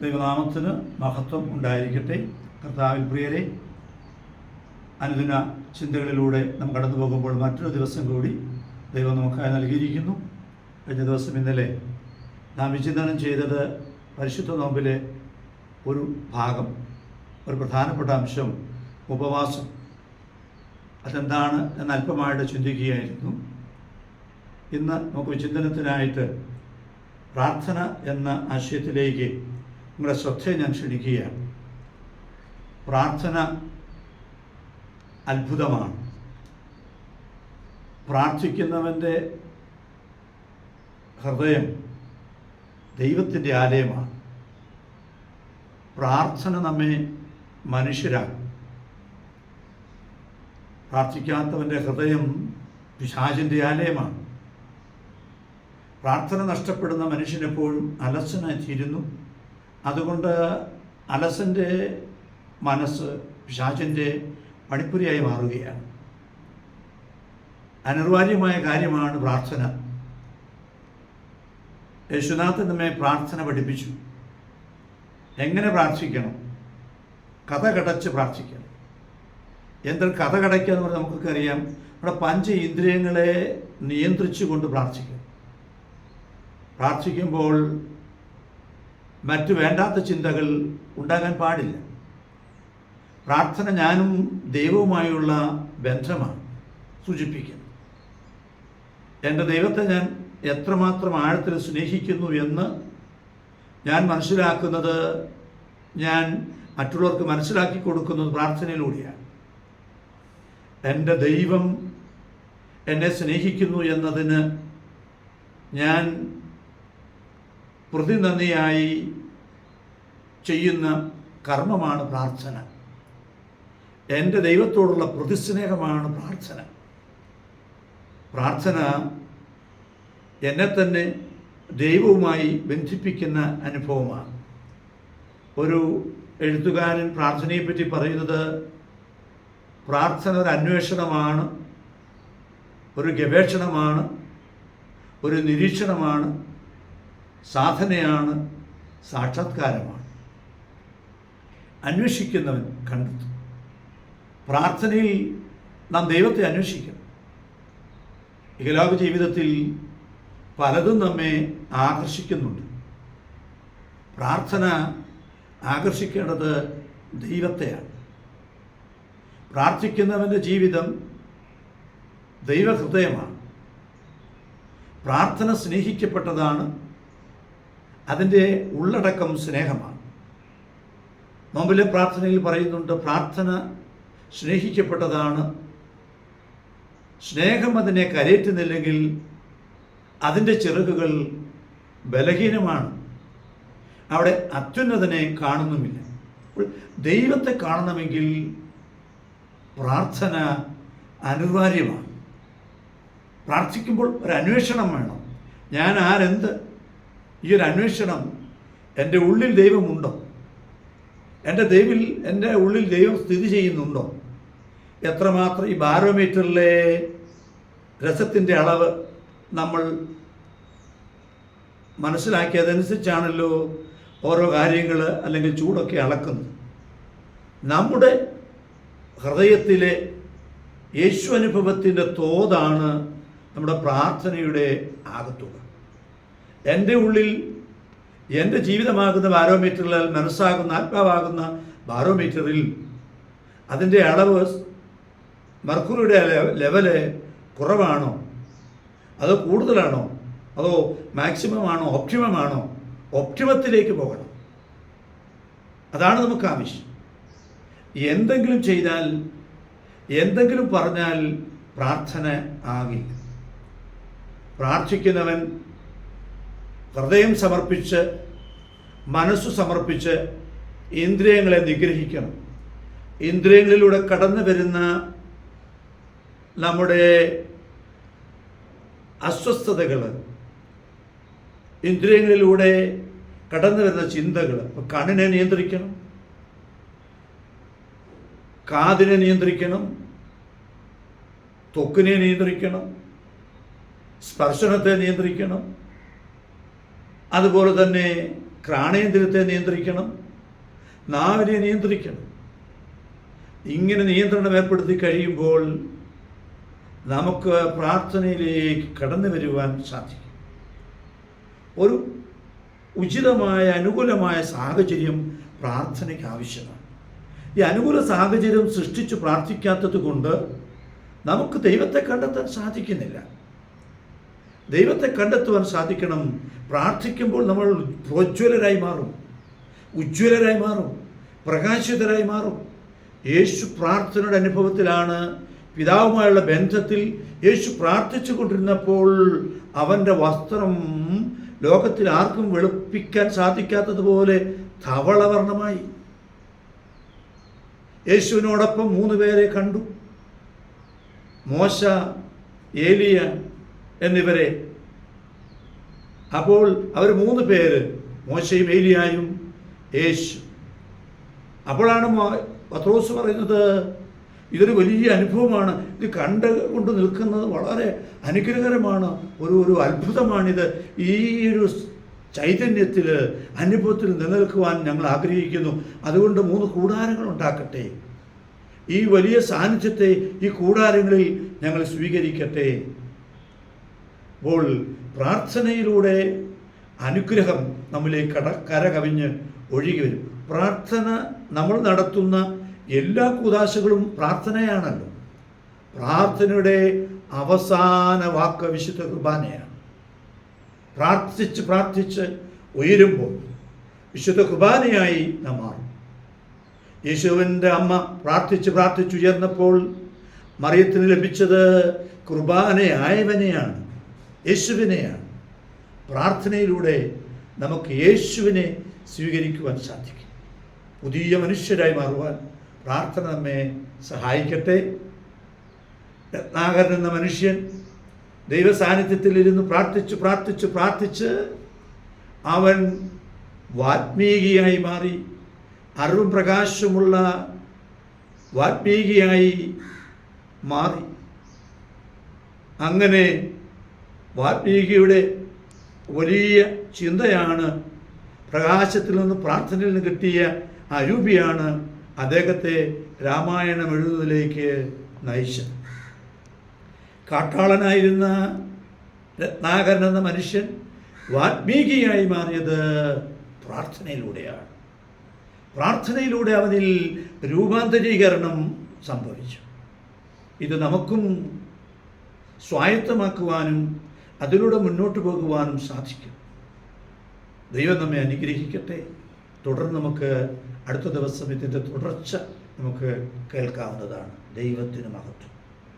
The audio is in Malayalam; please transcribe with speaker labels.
Speaker 1: ദൈവനാമത്തിന് മഹത്വം ഉണ്ടായിരിക്കട്ടെ. കർത്താവിൽ പ്രിയരെ, അനുദിന ചിന്തകളിലൂടെ നാം കടന്നു പോകുമ്പോൾ മറ്റൊരു ദിവസം കൂടി ദൈവം നമുക്കായി നൽകിയിരിക്കുന്നു. കഴിഞ്ഞ ദിവസം ഇന്നലെ നാം വിചിന്തനം ചെയ്തത് പരിശുദ്ധ നോമ്പിലെ ഒരു ഭാഗം, ഒരു പ്രധാനപ്പെട്ട അംശം ഉപവാസം. അതെന്താണ് എന്ന് അല്പമായിട്ട് ചിന്തിക്കുകയായിരുന്നു. ഇന്ന് നമുക്ക് വിചിന്തനത്തിനായിട്ട് പ്രാർത്ഥന എന്ന ആശയത്തിലേക്ക് നിങ്ങളുടെ ശ്രദ്ധയെ ഞാൻ ക്ഷണിക്കുകയാണ്. പ്രാർത്ഥന അത്ഭുതമാണ്. പ്രാർത്ഥിക്കുന്നവൻ്റെ ഹൃദയം ദൈവത്തിൻ്റെ ആലയമാണ്. പ്രാർത്ഥന നമ്മെ മനുഷ്യരാക്കും. പ്രാർത്ഥിക്കാത്തവൻ്റെ ഹൃദയം പിശാചിൻ്റെ ആലയമാണ്. പ്രാർത്ഥന നഷ്ടപ്പെടുന്ന മനുഷ്യനെപ്പോഴും അലസനായി തീരുന്നു. അതുകൊണ്ട് അലസൻ്റെ മനസ്സ് പിശാചിൻ്റെ പണിപ്പുരയായി മാറുകയാണ്. അനിവാര്യമായ കാര്യമാണ് പ്രാർത്ഥന. യേശുനാഥൻ നമ്മെ പ്രാർത്ഥന പഠിപ്പിച്ചു. എങ്ങനെ പ്രാർത്ഥിക്കണം? കഥ കടച്ച് പ്രാർത്ഥിക്കണം. എന്നാൽ കഥ കടയ്ക്കുക എന്ന് പറഞ്ഞാൽ നമുക്കൊക്കെ അറിയാം, നമ്മുടെ പഞ്ച ഇന്ദ്രിയങ്ങളെ നിയന്ത്രിച്ചുകൊണ്ട് പ്രാർത്ഥിക്കണം. പ്രാർത്ഥിക്കുമ്പോൾ മറ്റു വേണ്ടാത്ത ചിന്തകൾ ഉണ്ടാകാൻ പാടില്ല. പ്രാർത്ഥന ഞാനും ദൈവവുമായുള്ള ബന്ധമാണ് സൂചിപ്പിക്കുന്നത്. എൻ്റെ ദൈവത്തെ ഞാൻ എത്രമാത്രം ആഴത്തിൽ സ്നേഹിക്കുന്നു എന്ന് ഞാൻ മനസ്സിലാക്കുന്നത്, ഞാൻ മറ്റുള്ളവർക്ക് മനസ്സിലാക്കി കൊടുക്കുന്നത് പ്രാർത്ഥനയിലൂടെയാണ്. എൻ്റെ ദൈവം എന്നെ സ്നേഹിക്കുന്നു എന്നതിന് ഞാൻ പ്രതിനന്ദിയായി ചെയ്യുന്ന കർമ്മമാണ് പ്രാർത്ഥന. എൻ്റെ ദൈവത്തോടുള്ള പ്രതിസ്നേഹമാണ് പ്രാർത്ഥന. പ്രാർത്ഥന എന്നെ തന്നെ ദൈവവുമായി ബന്ധിപ്പിക്കുന്ന അനുഭവമാണ്. ഒരു എഴുത്തുകാരൻ പ്രാർത്ഥനയെപ്പറ്റി പറയുന്നത്, പ്രാർത്ഥന ഒരു അന്വേഷണമാണ്, ഒരു ഗവേഷണമാണ്, ഒരു നിരീക്ഷണമാണ്, സാധനയാണ്, സാക്ഷാത്കാരമാണ്. അന്വേഷിക്കുന്നവൻ കണ്ടെത്തും. പ്രാർത്ഥനയിൽ നാം ദൈവത്തെ അന്വേഷിക്കണം. ഇഹലോക ജീവിതത്തിൽ പലതും നമ്മെ ആകർഷിക്കുന്നുണ്ട്. പ്രാർത്ഥന ആകർഷിക്കേണ്ടത് ദൈവത്തെയാണ്. പ്രാർത്ഥിക്കുന്നവൻ്റെ ജീവിതം ദൈവഹൃദയമാണ്. പ്രാർത്ഥന സ്നേഹിക്കപ്പെട്ടതാണ്. അതിൻ്റെ ഉള്ളടക്കം സ്നേഹമാണ്. നോമ്പിലെ പ്രാർത്ഥനയിൽ പറയുന്നുണ്ട്, പ്രാർത്ഥന സ്നേഹിക്കപ്പെട്ടതാണ്. സ്നേഹം അതിനെ കരയറ്റുന്നില്ലെങ്കിൽ അതിൻ്റെ ചിറകുകൾ ബലഹീനമാണ്. അവിടെ അത്യുന്നതനെ കാണുന്നുമില്ല. ദൈവത്തെ കാണണമെങ്കിൽ പ്രാർത്ഥന അനിവാര്യമാണ്. പ്രാർത്ഥിക്കുമ്പോൾ ഒരു അന്വേഷണം വേണം. ഞാൻ ആരെന്ത്? ഈ ഒരു അന്വേഷണം, എൻ്റെ ഉള്ളിൽ ദൈവമുണ്ടോ? എൻ്റെ ഉള്ളിൽ ദൈവം സ്ഥിതി ചെയ്യുന്നുണ്ടോ? എത്രമാത്രം ഈ ബാരോമീറ്ററിലെ രസത്തിൻ്റെ അളവ് നമ്മൾ മനസ്സിലാക്കിയതനുസരിച്ചാണല്ലോ ഓരോ കാര്യങ്ങൾ അല്ലെങ്കിൽ ചൂടൊക്കെ അളക്കുന്നത്. നമ്മുടെ ഹൃദയത്തിലെ യേശു അനുഭവത്തിൻ്റെ തോതാണ് നമ്മുടെ പ്രാർത്ഥനയുടെ ആകത്തുക. എൻ്റെ ഉള്ളിൽ എൻ്റെ ജീവിതമാകുന്ന ബാരോമീറ്ററിൽ, മനസ്സാകുന്ന ആത്മാവാകുന്ന ബാരോമീറ്ററിൽ അതിൻ്റെ അളവ്, മെർക്കുറിയുടെ ലെവല് കുറവാണോ, അതോ കൂടുതലാണോ, അതോ മാക്സിമം ആണോ, ഒപ്റ്റിമം ആണോ? ഒപ്റ്റിമത്തിലേക്ക് പോകണം. അതാണ് നമുക്ക് ആവശ്യം. എന്തെങ്കിലും ചെയ്താൽ, എന്തെങ്കിലും പറഞ്ഞാൽ പ്രാർത്ഥന ആകില്ല. പ്രാർത്ഥിക്കുന്നവൻ ഹൃദയം സമർപ്പിച്ച്, മനസ്സു സമർപ്പിച്ച് ഇന്ദ്രിയങ്ങളെ നിഗ്രഹിക്കണം. ഇന്ദ്രിയങ്ങളിലൂടെ കടന്നു വരുന്ന നമ്മുടെ അസ്വസ്ഥതകൾ, ഇന്ദ്രിയങ്ങളിലൂടെ കടന്നു വരുന്ന ചിന്തകൾ, ഇപ്പോൾ കണ്ണിനെ നിയന്ത്രിക്കണം, കാതിനെ നിയന്ത്രിക്കണം, ത്വക്കിനെ നിയന്ത്രിക്കണം, സ്പർശനത്തെ നിയന്ത്രിക്കണം. അതുപോലെ തന്നെ ഘ്രാണേന്ദ്രിയത്തെ നിയന്ത്രിക്കണം, നാവിനെ നിയന്ത്രിക്കണം. ഇങ്ങനെ നിയന്ത്രണം ഏർപ്പെടുത്തി കഴിയുമ്പോൾ നമുക്ക് പ്രാർത്ഥനയിലേക്ക് കടന്നു വരുവാൻ സാധിക്കും. ഒരു ഉചിതമായ അനുകൂലമായ സാഹചര്യം പ്രാർത്ഥനയ്ക്ക് ആവശ്യമാണ്. ഈ അനുകൂല സാഹചര്യം സൃഷ്ടിച്ച് പ്രാർത്ഥിക്കാത്തത് കൊണ്ട് നമുക്ക് ദൈവത്തെ കണ്ടെത്താൻ സാധിക്കുന്നില്ല. ദൈവത്തെ കണ്ടെത്തുവാൻ സാധിക്കണം. പ്രാർത്ഥിക്കുമ്പോൾ നമ്മൾ പ്രോജ്വലരായി മാറും, ഉജ്ജ്വലരായി മാറും, പ്രകാശിതരായി മാറും. യേശു പ്രാർത്ഥനയുടെ അനുഭവത്തിലാണ്. പിതാവുമായുള്ള ബന്ധത്തിൽ യേശു പ്രാർത്ഥിച്ചു കൊണ്ടിരുന്നപ്പോൾ അവൻ്റെ വസ്ത്രം ലോകത്തിൽ ആർക്കും വെളുപ്പിക്കാൻ സാധിക്കാത്തതുപോലെ ധവളവർണ്ണമായി. യേശുവിനോടൊപ്പം 3 പേരെ കണ്ടു, മോശ, ഏലിയ എന്നിവരെ. അപ്പോൾ അവർ 3 പേര്, മോശയും ഏലിയായും യേശു. അപ്പോഴാണ് പത്രോസ് പറയുന്നത്, ഇതൊരു വലിയ അനുഭവമാണ്, ഇത് കണ്ടുകൊണ്ട് നിൽക്കുന്നത് വളരെ അനുഗ്രഹകരമാണ്, ഒരു അത്ഭുതമാണിത്. ഈ ഒരു ചൈതന്യത്തിൽ, അനുഭവത്തിൽ നിലനിൽക്കുവാൻ ഞങ്ങൾ ആഗ്രഹിക്കുന്നു. അതുകൊണ്ട് 3 കൂടാരങ്ങൾ ഉണ്ടാക്കട്ടെ. ഈ വലിയ സാന്നിധ്യത്തെ ഈ കൂടാരങ്ങളിൽ ഞങ്ങൾ സ്വീകരിക്കട്ടെ. അപ്പോൾ പ്രാർത്ഥനയിലൂടെ അനുഗ്രഹം നമ്മിലേക്ക് കരകവിഞ്ഞ് ഒഴുകി വരും. പ്രാർത്ഥന, നമ്മൾ നടത്തുന്ന എല്ലാ കൂദാശകളും പ്രാർത്ഥനയാണല്ലോ. പ്രാർത്ഥനയുടെ അവസാന വാക്ക് വിശുദ്ധ കുർബാനയാണ്. പ്രാർത്ഥിച്ച് ഉയരുമ്പോൾ വിശുദ്ധ കുർബാനയായി നാം മാറും. യേശുവിൻ്റെ അമ്മ പ്രാർത്ഥിച്ചുയർന്നപ്പോൾ മറിയത്തിന് ലഭിച്ചത് കുർബാനയായവനെയാണ്, യേശുവിനെയാണ്. പ്രാർത്ഥനയിലൂടെ നമുക്ക് യേശുവിനെ സ്വീകരിക്കുവാൻ സാധിക്കും. പുതിയ മനുഷ്യരായി മാറുവാൻ പ്രാർത്ഥന നമ്മെ സഹായിക്കട്ടെ. രത്നാകരൻ എന്ന മനുഷ്യൻ ദൈവസാന്നിധ്യത്തിലിരുന്ന് പ്രാർത്ഥിച്ച് അവൻ വാത്മീകിയായി മാറി, അറിവും പ്രകാശമുള്ള വാത്മീകിയായി മാറി. അങ്ങനെ വാത്മീകിയുടെ വലിയ ചിന്തയാണ്, പ്രകാശത്തിൽ നിന്ന് പ്രാർത്ഥനയിൽ നിന്ന് കിട്ടിയ അരൂപിയാണ് അദ്ദേഹത്തെ രാമായണം എഴുതുന്നതിലേക്ക് നയിച്ചത്. കാട്ടാളനായിരുന്ന രത്നാകരൻ എന്ന മനുഷ്യൻ വാത്മീകിയായി മാറിയത് പ്രാർത്ഥനയിലൂടെയാണ്. പ്രാർത്ഥനയിലൂടെ അവനിൽ രൂപാന്തരീകരണം സംഭവിച്ചു. ഇത് നമുക്കും സ്വായത്തമാക്കുവാനും അതിലൂടെ മുന്നോട്ട് പോകുവാനും സാധിക്കും. ദൈവം നമ്മെ അനുഗ്രഹിക്കട്ടെ. തുടർന്ന് നമുക്ക് അടുത്ത ദിവസം ഇതിൻ്റെ തുടർച്ച നമുക്ക് കേൾക്കാവുന്നതാണ്. ദൈവത്തിന് മഹത്വം.